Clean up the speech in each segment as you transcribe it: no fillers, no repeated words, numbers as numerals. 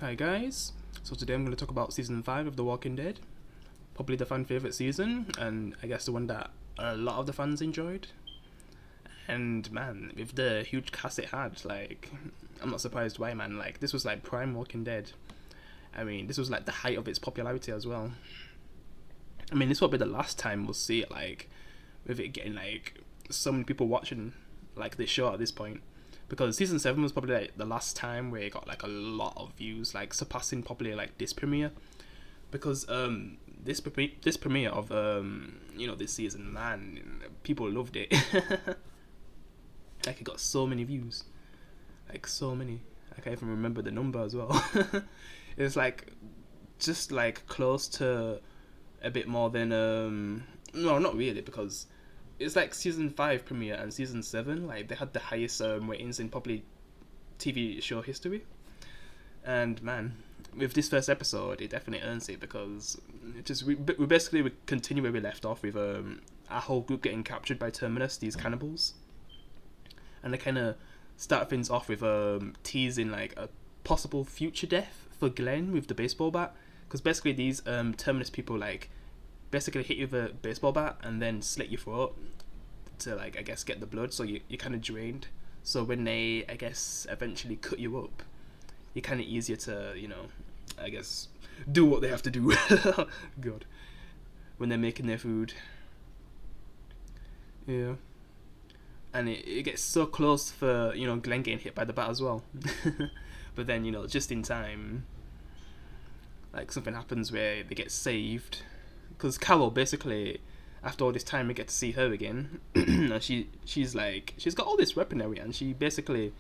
Hi guys. So today I'm going to talk about season 5 of The Walking Dead. Probably the fan favorite season, and I guess the one that a lot of the fans enjoyed. And man, with the huge cast it had, like, I'm not surprised why, man. Like, this was like prime Walking Dead. I mean, this was like the height of its popularity as well. I mean, this will be the last time we'll see it, like, with it getting like so many people watching like this show at this point. Because season 7 was probably like the last time where it got like a lot of views, like surpassing probably like this premiere. Because this premiere of this season, man, people loved it. Like, it got so many views, like so many. I can't even remember the number as well. It's like just like close to a bit more than no, not really, because it's like season 5 premiere and season 7, like they had the highest ratings in probably TV show history. And man, with this first episode, it definitely earns it, because it just we continue where we left off with our whole group getting captured by Terminus, these cannibals, and they kind of start things off with teasing like a possible future death for Glenn with the baseball bat, because basically these Terminus people like basically hit you with a baseball bat and then slit your throat to, like, I guess get the blood, so you're kind of drained. So when they, I guess, eventually cut you up, you're kind of easier to, I guess, do what they have to do. God, when they're making their food. Yeah. And it gets so close for, Glenn getting hit by the bat as well. But then, just in time, like, something happens where they get saved. Because Carol, basically, after all this time, we get to see her again. And she's got all this weaponry, and she basically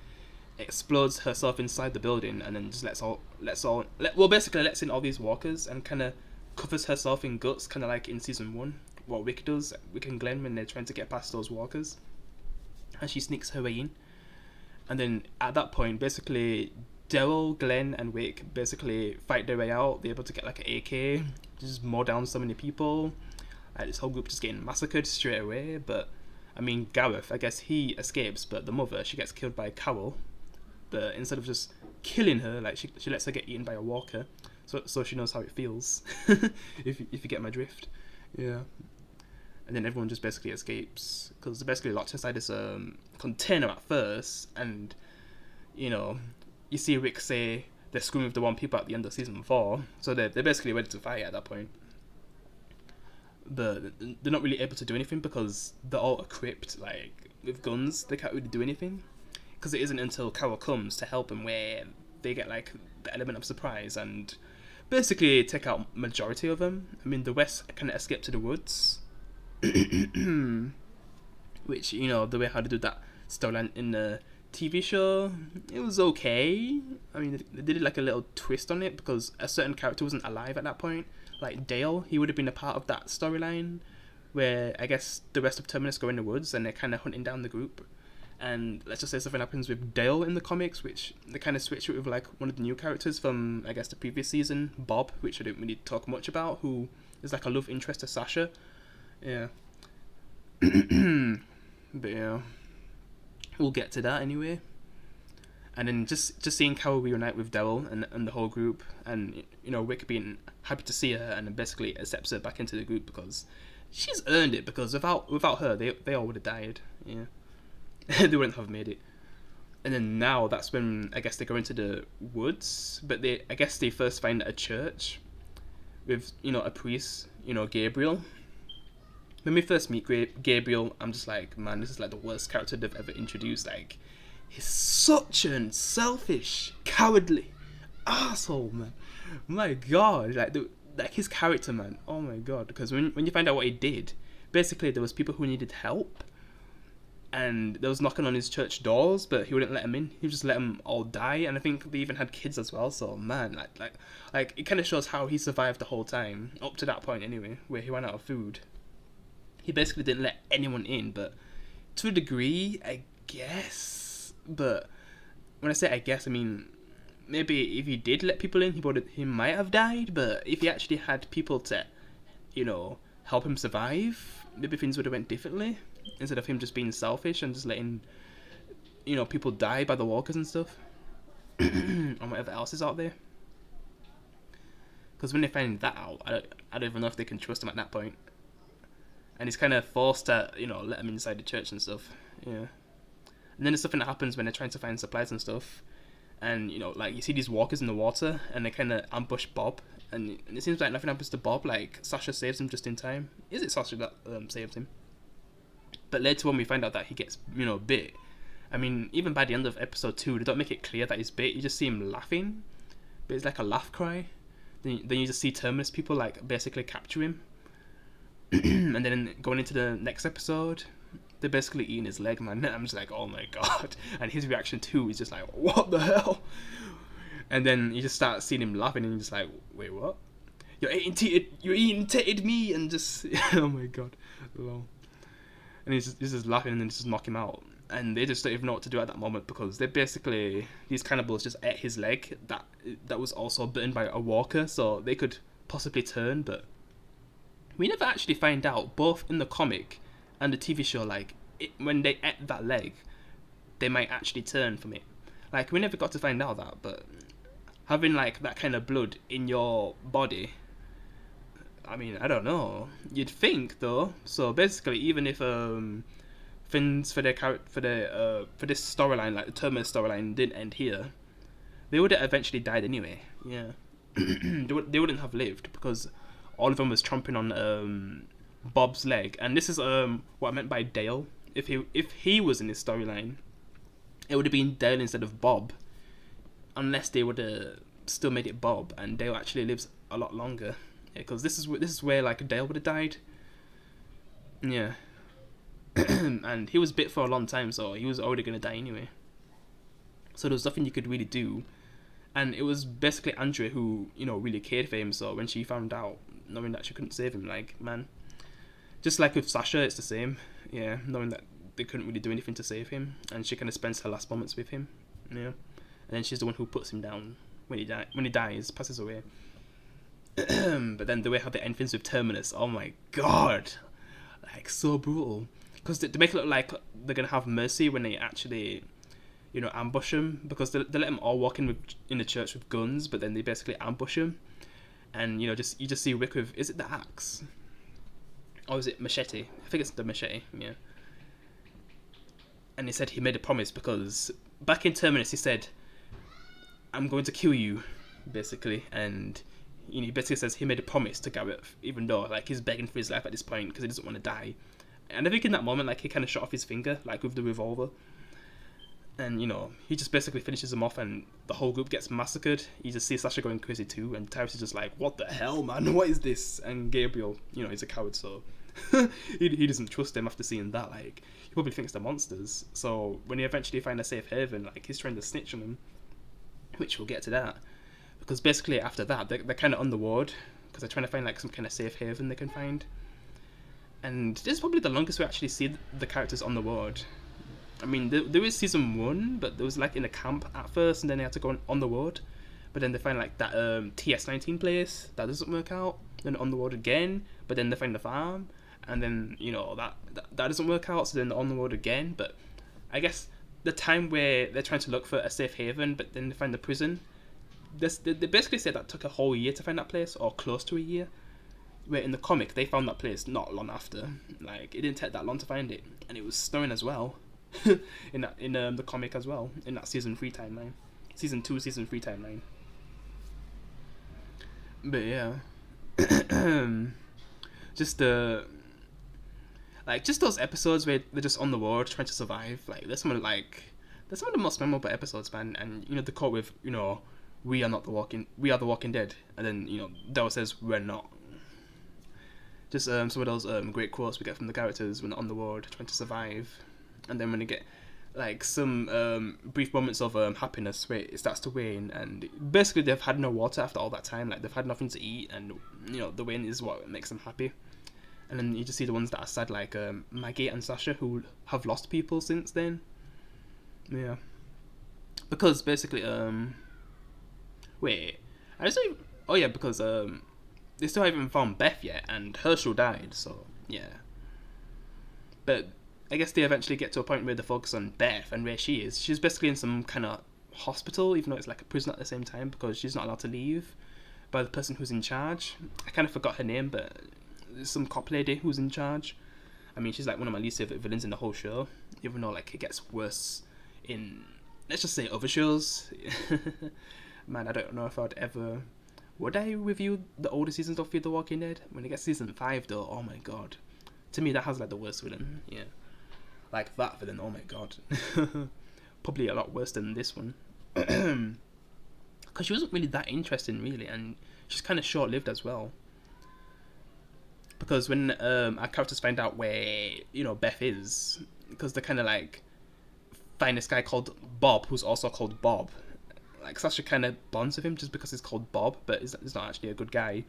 explodes herself inside the building, and then just lets in all these walkers, and kind of covers herself in guts, kind of like in season 1, what Rick and Glenn, when they're trying to get past those walkers. And she sneaks her way in, and then at that point, basically, Daryl, Glenn, and Wick basically fight their way out. They're able to get like an AK, just mow down so many people. Like, this whole group just getting massacred straight away. But I mean, Gareth, I guess he escapes, but the mother, she gets killed by Carol. But instead of just killing her, like, she lets her get eaten by a walker, so she knows how it feels. if you get my drift, yeah. And then everyone just basically escapes, because they're basically locked inside this container at first, and you see Rick say they're screwing with the one people at the end of season 4, so they're basically ready to fight at that point. But they're not really able to do anything because they're all equipped, like, with guns. They can't really do anything, because it isn't until Carol comes to help them where they get like the element of surprise and basically take out majority of them. I mean, the West kind of escape to the woods. Which, the way how to do that storyline in the TV show, it was okay. I mean, they did like a little twist on it, because a certain character wasn't alive at that point. Like Dale, he would have been a part of that storyline, where I guess the rest of Terminus go in the woods and they're kind of hunting down the group. And let's just say something happens with Dale in the comics, which they kind of switch it with like one of the new characters from, I guess, the previous season, Bob, which I didn't really talk much about, who is like a love interest to Sasha. Yeah. But yeah, we'll get to that anyway. And then just seeing Carol reunite with Daryl and the whole group, and Rick being happy to see her and basically accepts her back into the group, because she's earned it, because without her they all would have died. Yeah. They wouldn't have made it. And then now that's when I guess they go into the woods, but I guess they first find a church with a priest, Gabriel. When we first meet Gabriel, I'm just like, man, this is like the worst character they've ever introduced. Like, he's such a selfish, cowardly asshole, man. My God, like his character, man. Oh my God, because when you find out what he did, basically there was people who needed help, and there was knocking on his church doors, but he wouldn't let them in. He would just let them all die, and I think they even had kids as well. So man, like it kind of shows how he survived the whole time up to that point, anyway, where he ran out of food. He basically didn't let anyone in, but to a degree, I guess. But when I say I guess, I mean, maybe if he did let people in, he might have died. But if he actually had people to, help him survive, maybe things would have went differently, instead of him just being selfish and just letting, people die by the walkers and stuff, and whatever else is out there. Because when they find that out, I don't even know if they can trust him at that point. And he's kind of forced to, let him inside the church and stuff. Yeah. And then there's something that happens when they're trying to find supplies and stuff. And, like, you see these walkers in the water, and they kind of ambush Bob. And it seems like nothing happens to Bob. Like, Sasha saves him just in time. Is it Sasha that saves him? But later on, we find out that he gets, bit. I mean, even by the end of episode 2, they don't make it clear that he's bit. You just see him laughing. But it's like a laugh cry. Then you just see Terminus people, like, basically capture him. And then going into the next episode, they're basically eating his leg, man. I'm just like, oh my god. And his reaction too is just like, what the hell? And then you just start seeing him laughing, and you're just like, wait, what? You're eating titted me, and just, oh my god. Lol. And he's just laughing, and then just knock him out. And they just don't even know what to do at that moment, because they basically, these cannibals just ate his leg that was also bitten by a walker, so they could possibly turn, but we never actually find out, both in the comic and the TV show, like, when they ate that leg, they might actually turn from it. Like, we never got to find out that, but having, like, that kind of blood in your body, I mean, I don't know. You'd think, though. So, basically, even if, things for this storyline, like the Terminus storyline, didn't end here, they would have eventually died anyway. Yeah. They wouldn't have lived, because all of them was chomping on Bob's leg. And this is what I meant by Dale. If he was in this storyline, it would have been Dale instead of Bob, unless they would have still made it Bob, and Dale actually lives a lot longer. Because this is where, like, Dale would have died. Yeah. And he was bit for a long time, so he was already going to die anyway. So there was nothing you could really do. And it was basically Andrea who, really cared for him. So when she found out, knowing that she couldn't save him, like, man. Just like with Sasha, it's the same. Yeah, knowing that they couldn't really do anything to save him. And she kind of spends her last moments with him. Yeah. And then she's the one who puts him down when he dies, passes away. But then the way how they end things with Terminus, oh my god. Like, so brutal. Because they make it look like they're going to have mercy when they actually, ambush him. Because they let them all walk in the church with guns, but then they basically ambush him. And, you just see Rick with, is it the axe? Or is it machete? I think it's the machete, yeah. And he said he made a promise, because back in Terminus he said, I'm going to kill you, basically. And he basically says he made a promise to Garrett, even though, like, he's begging for his life at this point because he doesn't want to die. And I think in that moment, like, he kind of shot off his finger, like, with the revolver. And, he just basically finishes him off, and the whole group gets massacred. You just see Sasha going crazy too, and Tyrus is just like, what the hell, man? What is this? And Gabriel, he's a coward, so he doesn't trust them after seeing that. Like, he probably thinks they're monsters. So when they eventually find a safe haven, like, he's trying to snitch on them, which we'll get to that. Because basically after that, they're kind of on the ward, because they're trying to find, like, some kind of safe haven they can find. And this is probably the longest we actually see the characters on the ward. I mean, there is season 1, but there was, like, in a camp at first, and then they had to go on the ward. But then they find, like, that TS19 place, that doesn't work out. Then on the ward again, but then they find the farm, and then, that doesn't work out, so then they're on the ward again. But I guess the time where they're trying to look for a safe haven, but then they find the prison, they basically said that took a whole year to find that place, or close to a year. Where in the comic, they found that place not long after. Like, it didn't take that long to find it. And it was snowing as well. in the comic as well. In that season 3 timeline. Season 2, season 3 timeline. But yeah. Just those episodes where they're just on the ward trying to survive. Like, they're some of the most memorable episodes, man. And, the quote with, we are the Walking Dead. And then, Daryl says, we're not. Just some of those great quotes we get from the characters when they're on the ward trying to survive. And then when they get, like, some brief moments of happiness where it starts to wane, and basically they've had no water after all that time. Like, they've had nothing to eat, and the wane is what makes them happy. And then you just see the ones that are sad, like Maggie and Sasha, who have lost people since then. Yeah, because basically because they still haven't found Beth yet, and Herschel died, so yeah. But I guess they eventually get to a point where they focus on Beth and where she is. She's basically in some kind of hospital, even though it's like a prison at the same time, because she's not allowed to leave. by the person who's in charge. I kind of forgot her name, but there's some cop lady who's in charge. I mean, she's like one of my least favorite villains in the whole show, even though like it gets worse in, let's just say, other shows. Man, I don't know if I'd ever... Would I review the older seasons of Fear the Walking Dead? When it gets season 5 though, oh my god. To me, that has like the worst villain, yeah. Like that villain, oh my god. Probably a lot worse than this one. Because she wasn't really that interesting, really, and she's kind of short-lived as well. Because when our characters find out where, you know, Beth is, because they kind of like find this guy called Bob, who's also called Bob. Like Sasha kind of bonds with him just because he's called Bob, but he's not actually a good guy.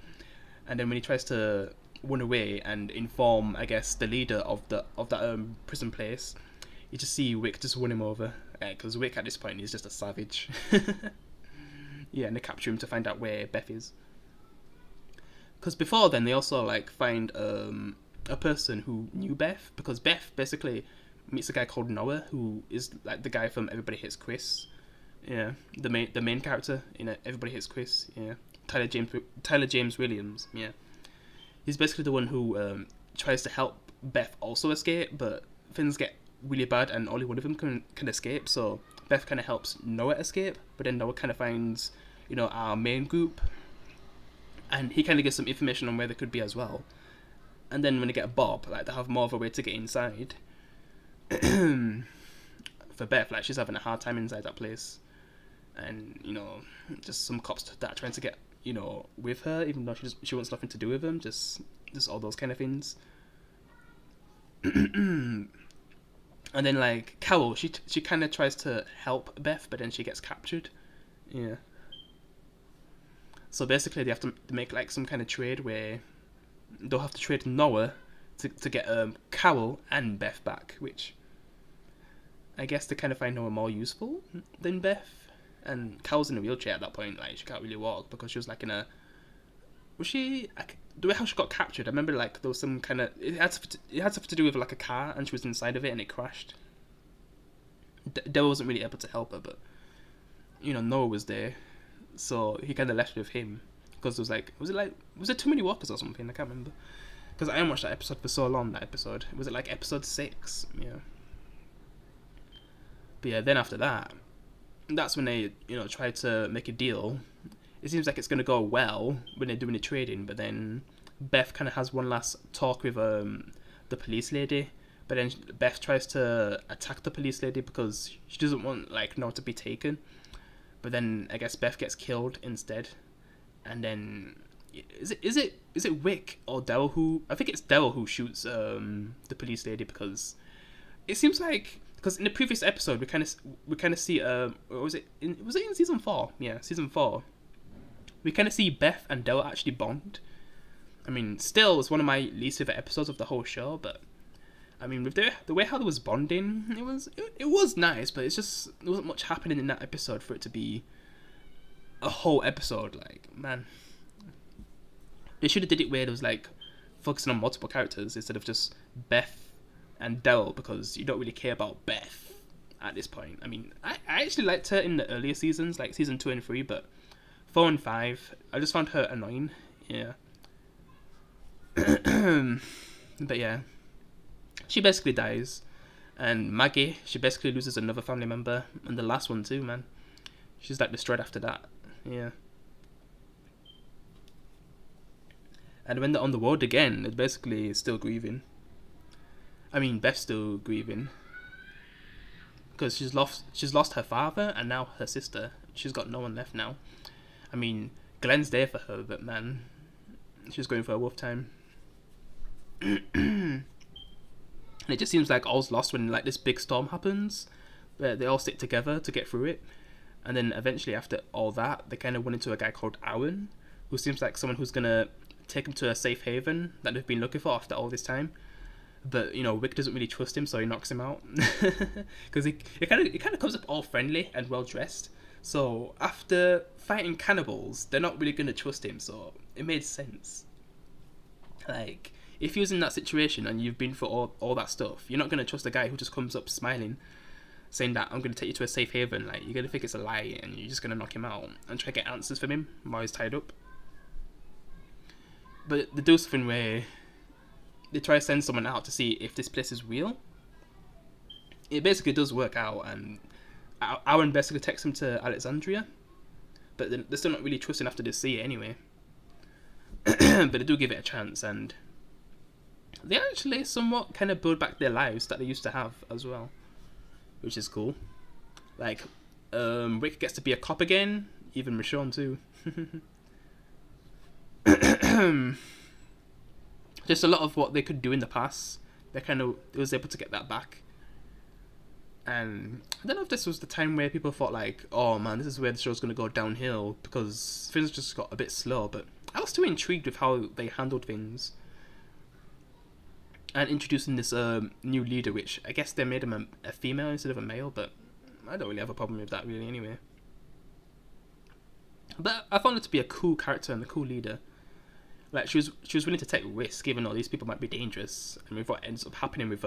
And then when he tries to run away and inform, I guess, the leader of that prison place, you just see Wick just run him over, because Wick at this point is just a savage. Yeah, and they capture him to find out where Beth is. Because before then, they also like find a person who knew Beth, because Beth basically meets a guy called Noah, who is like the guy from Everybody Hates Chris. Yeah, the main character in Everybody Hates Chris. Yeah, Tyler James Williams. Yeah, he's basically the one who tries to help Beth also escape, but things get really bad and only one of them can escape. So Beth kind of helps Noah escape, but then Noah kind of finds, you know, our main group, and he kind of gives some information on where they could be as well. And then when they get Bob, like they have more of a way to get inside. For Beth, like she's having a hard time inside that place. And, you know, just some cops that are trying to get, you know, with her, even though she wants nothing to do with them, just all those kind of things. And then, like, Carol, she kind of tries to help Beth, but then she gets captured. Yeah. So basically, they have to make, like, some kind of trade where they'll have to trade Noah to get Carol and Beth back, which I guess they kind of find Noah more useful than Beth. And Carol's in a wheelchair at that point, like she can't really walk because she was like in a... Was she... The way how she got captured, I remember like there was some kind of... It had something to do with like a car, and she was inside of it and it crashed. Dell wasn't really able to help her, but, you know, Noah was there, so he kind of left with him. Because there was like... Was it Too Many Walkers or something? I can't remember. Because I watched that episode for so long, that episode. Was it like episode 6? Yeah. But yeah, then after that, that's when they, you know, try to make a deal. It seems like it's going to go well when they're doing the trading, but then Beth kind of has one last talk with the police lady, but then Beth tries to attack the police lady because she doesn't want, like, Noah to be taken. But then I guess Beth gets killed instead. And then is it Wick or Daryl who... I think it's Daryl who shoots the police lady, because it seems like... Because in the previous episode, we kind of see was it in season 4? Yeah, season 4. We kind of see Beth and Dell actually bond. I mean, still, it's one of my least favorite episodes of the whole show, but I mean, with the way how they was bonding, it was nice, but it's just there wasn't much happening in that episode for it to be a whole episode. Like, man, they should have did it where it was like focusing on multiple characters instead of just Beth and Daryl, because you don't really care about Beth at this point. I mean, I actually liked her in the earlier seasons, like season 2 and 3, but 4 and 5, I just found her annoying. Yeah. But yeah, she basically dies, and Maggie, she basically loses another family member, and the last one too, man. She's like destroyed after that. Yeah. And when they're on the road again, they're basically still grieving. I mean, Beth's still grieving because she's lost her father and now her sister. She's got no one left now. I mean, Glenn's there for her, but man, she's going for a rough time. And it just seems like all's lost when like this big storm happens, where they all stick together to get through it. And then eventually, after all that, they kind of run into a guy called Aaron, who seems like someone who's gonna take them to a safe haven that they've been looking for after all this time. But, you know, Wick doesn't really trust him, so he knocks him out. Because he kind of comes up all friendly and well dressed. So after fighting cannibals, they're not really gonna trust him. So it made sense. Like, if you're in that situation and you've been through all that stuff, you're not gonna trust a guy who just comes up smiling, saying that I'm gonna take you to a safe haven. Like, you're gonna think it's a lie, and you're just gonna knock him out and try to get answers from him while he's tied up. But they do something where they try to send someone out to see if this place is real. It basically does work out, and Aaron basically takes him to Alexandria, but they're still not really trusting after they see it anyway. But they do give it a chance, and they actually somewhat kind of build back their lives that they used to have as well, which is cool. Like, Rick gets to be a cop again, even Michonne too. Just a lot of what they could do in the past, they was able to get that back. And I don't know if this was the time where people thought like, oh man, this is where the show's going to go downhill, because things just got a bit slow, but I was still intrigued with how they handled things. And introducing this new leader, which I guess they made him a female instead of a male, but I don't really have a problem with that really anyway. But I found her to be a cool character and a cool leader. Like, she was willing to take risks, even though these people might be dangerous. And with what ends up happening with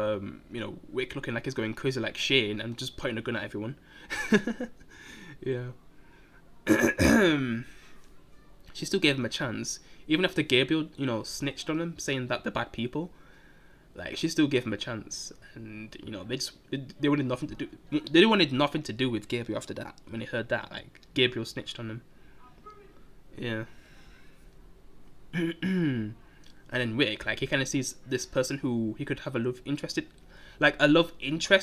Wick looking like he's going crazy like Shane and just pointing a gun at everyone. Yeah. She still gave him a chance, even after Gabriel, snitched on him, saying that they're bad people. Like, she still gave him a chance, and they wanted nothing to do. They wanted nothing to do with Gabriel after that. When they heard that, like, Gabriel snitched on him. Yeah. And then Wick, like, he kind of sees this person who he could have a love interest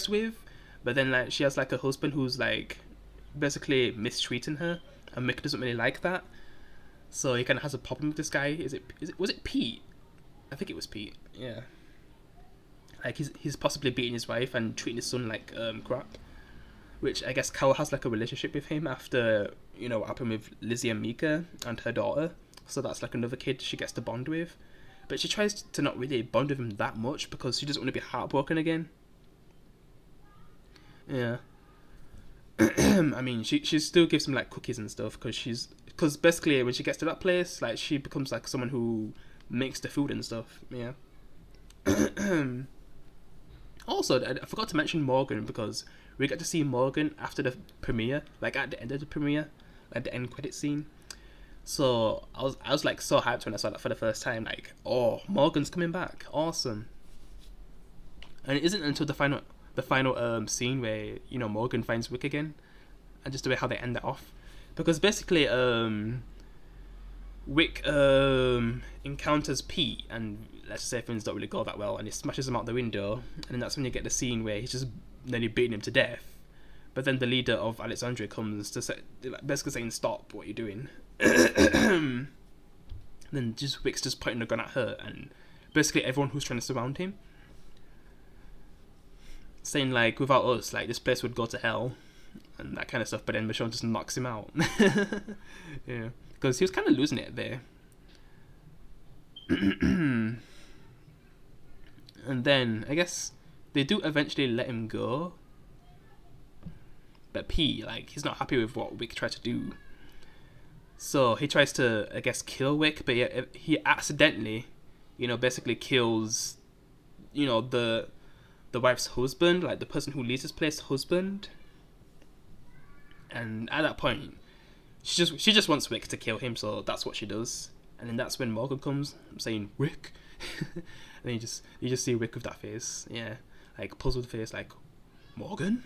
with, but then like she has like a husband who's like basically mistreating her, and Wick doesn't really like that. So he kind of has a problem with this guy. Was it Pete? I think it was Pete. Yeah. Like he's possibly beating his wife and treating his son like crap. Which I guess Cal has like a relationship with him after what happened with Lizzie and Mika and her daughter. So that's like another kid she gets to bond with. But she tries to not really bond with him that much because she doesn't want to be heartbroken again. Yeah. I mean, she still gives him like cookies and stuff because basically when she gets to that place, like she becomes like someone who makes the food and stuff. Yeah. Also, I forgot to mention Morgan because we get to see Morgan after the premiere, like at the end of the premiere, like the end credit scene. So I was like so hyped when I saw that for the first time. Like, oh, Morgan's coming back, awesome! And it isn't until the final scene where Morgan finds Wick again, and just the way how they end it off, because basically Wick encounters Pete, and let's say things don't really go that well, and he smashes him out the window, and then that's when you get the scene where he's just nearly beating him to death. But then the leader of Alexandria comes to say, basically saying, "Stop! What are you doing?" Then just Wick's just pointing a gun at her, and basically everyone who's trying to surround him, saying like, "Without us, like this place would go to hell," and that kind of stuff. But then Michonne just knocks him out. Yeah, because he was kind of losing it there. And then I guess they do eventually let him go. But P, like, he's not happy with what Wick tried to do. So he tries to, I guess, kill Wick, but he accidentally, basically kills, the wife's husband, like the person who leads this place, husband. And at that point, she just wants Wick to kill him, so that's what she does. And then that's when Morgan comes, saying, "Wick." And then you just see Wick with that face, yeah, like puzzled face, like, "Morgan?"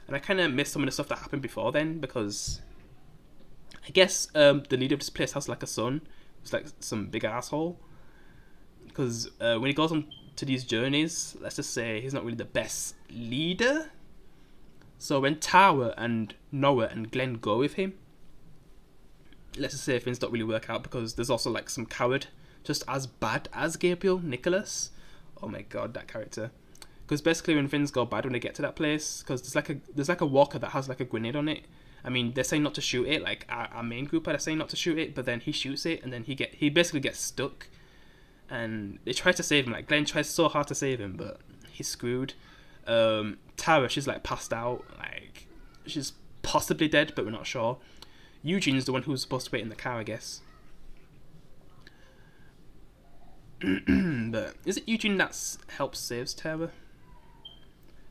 And I kind of missed some of the stuff that happened before then, because I guess the leader of this place has like a son who's like some big asshole. Because when he goes on to these journeys, let's just say he's not really the best leader. So when Tara and Noah and Glenn go with him, let's just say things don't really work out, because there's also like some coward just as bad as Gabriel, Nicholas. Oh my god, that character. Because basically when things go bad when they get to that place, because there's like a walker that has like a grenade on it. I mean, they're saying not to shoot it, like our main group are saying not to shoot it, but then he shoots it, and then he basically gets stuck. And they try to save him, like Glenn tries so hard to save him, but he's screwed. Tara, she's like passed out, like she's possibly dead, but we're not sure. Eugene's the one who's supposed to wait in the car, I guess. But is it Eugene that helps saves Tara?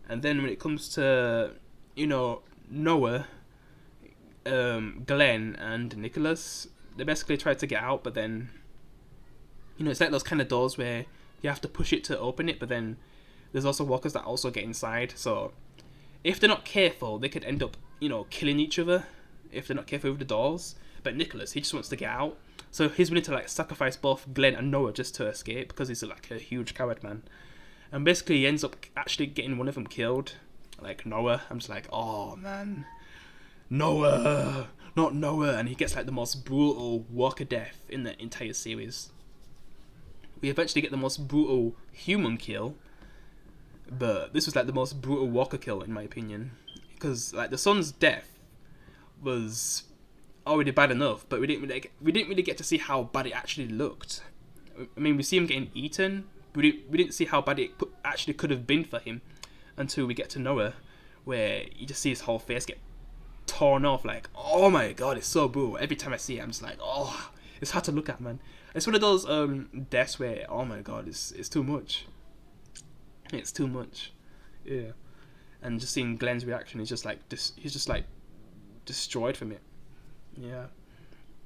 And then when it comes to, Noah, Glenn and Nicholas, they basically try to get out, but then You know, it's like those kind of doors where you have to push it to open it, but then there's also walkers that also get inside. So if they're not careful, they could end up, you know, killing each other if they're not careful with the doors. But Nicholas, he just wants to get out. So he's willing to like sacrifice both Glenn and Noah just to escape because he's like a huge coward, man. And basically he ends up actually getting one of them killed. Like Noah. I'm just like, oh man. Noah! Not Noah! And he gets like the most brutal walker death in the entire series. We eventually get the most brutal human kill. But this was like the most brutal walker kill in my opinion. Because like the son's death was already bad enough, but we didn't really get to see how bad it actually looked. I mean, we see him getting eaten, but we didn't see how bad it actually could have been for him until we get to Noah, where you just see his whole face get torn off. Like, oh my god, it's so brutal. Every time I see it, I'm just like, oh, it's hard to look at, man. It's one of those deaths where, oh my god, it's too much. It's too much, yeah. And just seeing Glenn's reaction, he's just like destroyed from it. Yeah,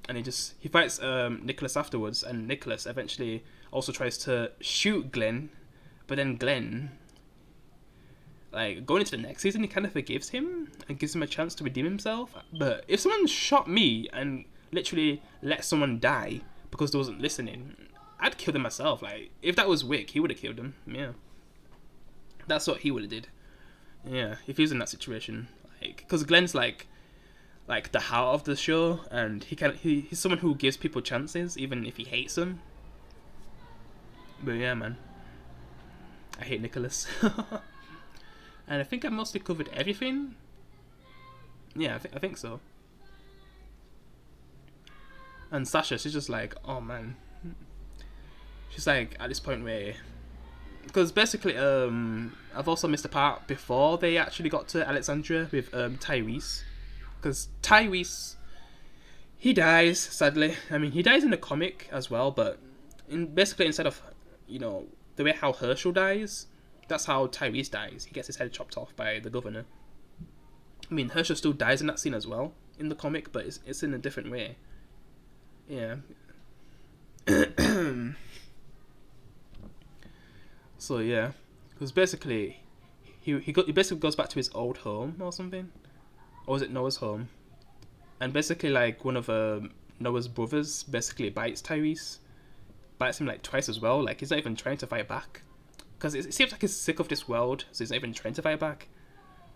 and he fights Nicholas afterwards, and Nicholas eventually also tries to shoot Glenn, but then Glenn, like going into the next season, he kind of forgives him and gives him a chance to redeem himself. But if someone shot me and literally let someone die because they wasn't listening, I'd kill them myself. Like if that was Wick, he would have killed him. Yeah, that's what he would have did. Yeah, if he was in that situation, like because Glenn's like the heart of the show, and he's someone who gives people chances even if he hates them. But yeah, man, I hate Nicholas. And I think I mostly covered everything. Yeah, I think so. And Sasha, she's just like, oh man, she's like at this point where, because basically I've also missed a part before they actually got to Alexandria with Tyrese. Because Tyrese, he dies, sadly. I mean, he dies in the comic as well, but basically instead of, you know, the way how Herschel dies, that's how Tyrese dies. He gets his head chopped off by the governor. I mean, Herschel still dies in that scene as well, in the comic, but it's in a different way. Yeah. So, yeah. Because basically, he basically goes back to his old home or something. Or was it Noah's home? And basically, like, one of Noah's brothers basically bites Tyrese. Bites him, like, twice as well. Like, he's not even trying to fight back. Because it seems like he's sick of this world, so he's not even trying to fight back.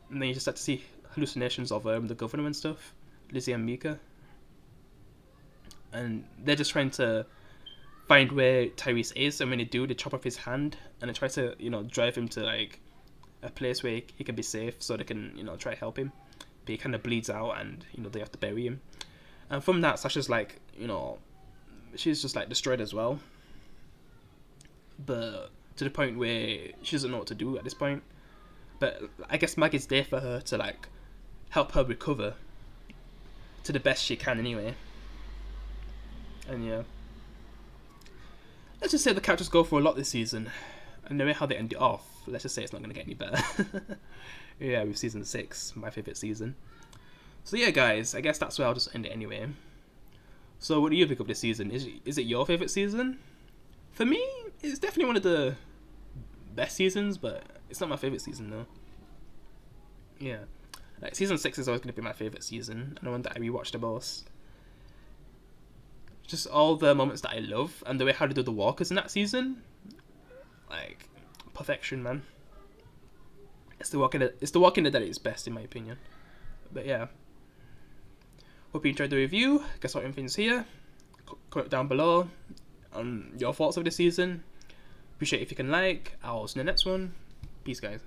And then you just start to see hallucinations of the governor and stuff. Lizzie and Mika. And they're just trying to find where Tyrese is. And when they do, they chop off his hand. And they try to, you know, drive him to, like, a place where he can be safe so they can, you know, try to help him. He kind of bleeds out, and you know they have to bury him. And from that, Sasha's like, you know, she's just like destroyed as well. But to the point where she doesn't know what to do at this point. But I guess Maggie's there for her to like help her recover to the best she can anyway. And yeah, let's just say the characters go for a lot this season, and the way how they end it off, let's just say it's not going to get any better. Yeah, with season 6, my favourite season. So yeah, guys, I guess that's where I'll just end it anyway. So what do you think of this season? Is it your favourite season? For me, it's definitely one of the best seasons, but it's not my favourite season though. Yeah, like season 6 is always going to be my favourite season, and the one that I rewatched the most. Just all the moments that I love, and the way how they do the walkers in that season, like perfection, man. It's the Walking Dead at its best, in my opinion. But yeah, hope you enjoyed the review. Guess what everything's here. Comment down below on your thoughts of the season. Appreciate if you can like. I'll see you in the next one. Peace, guys.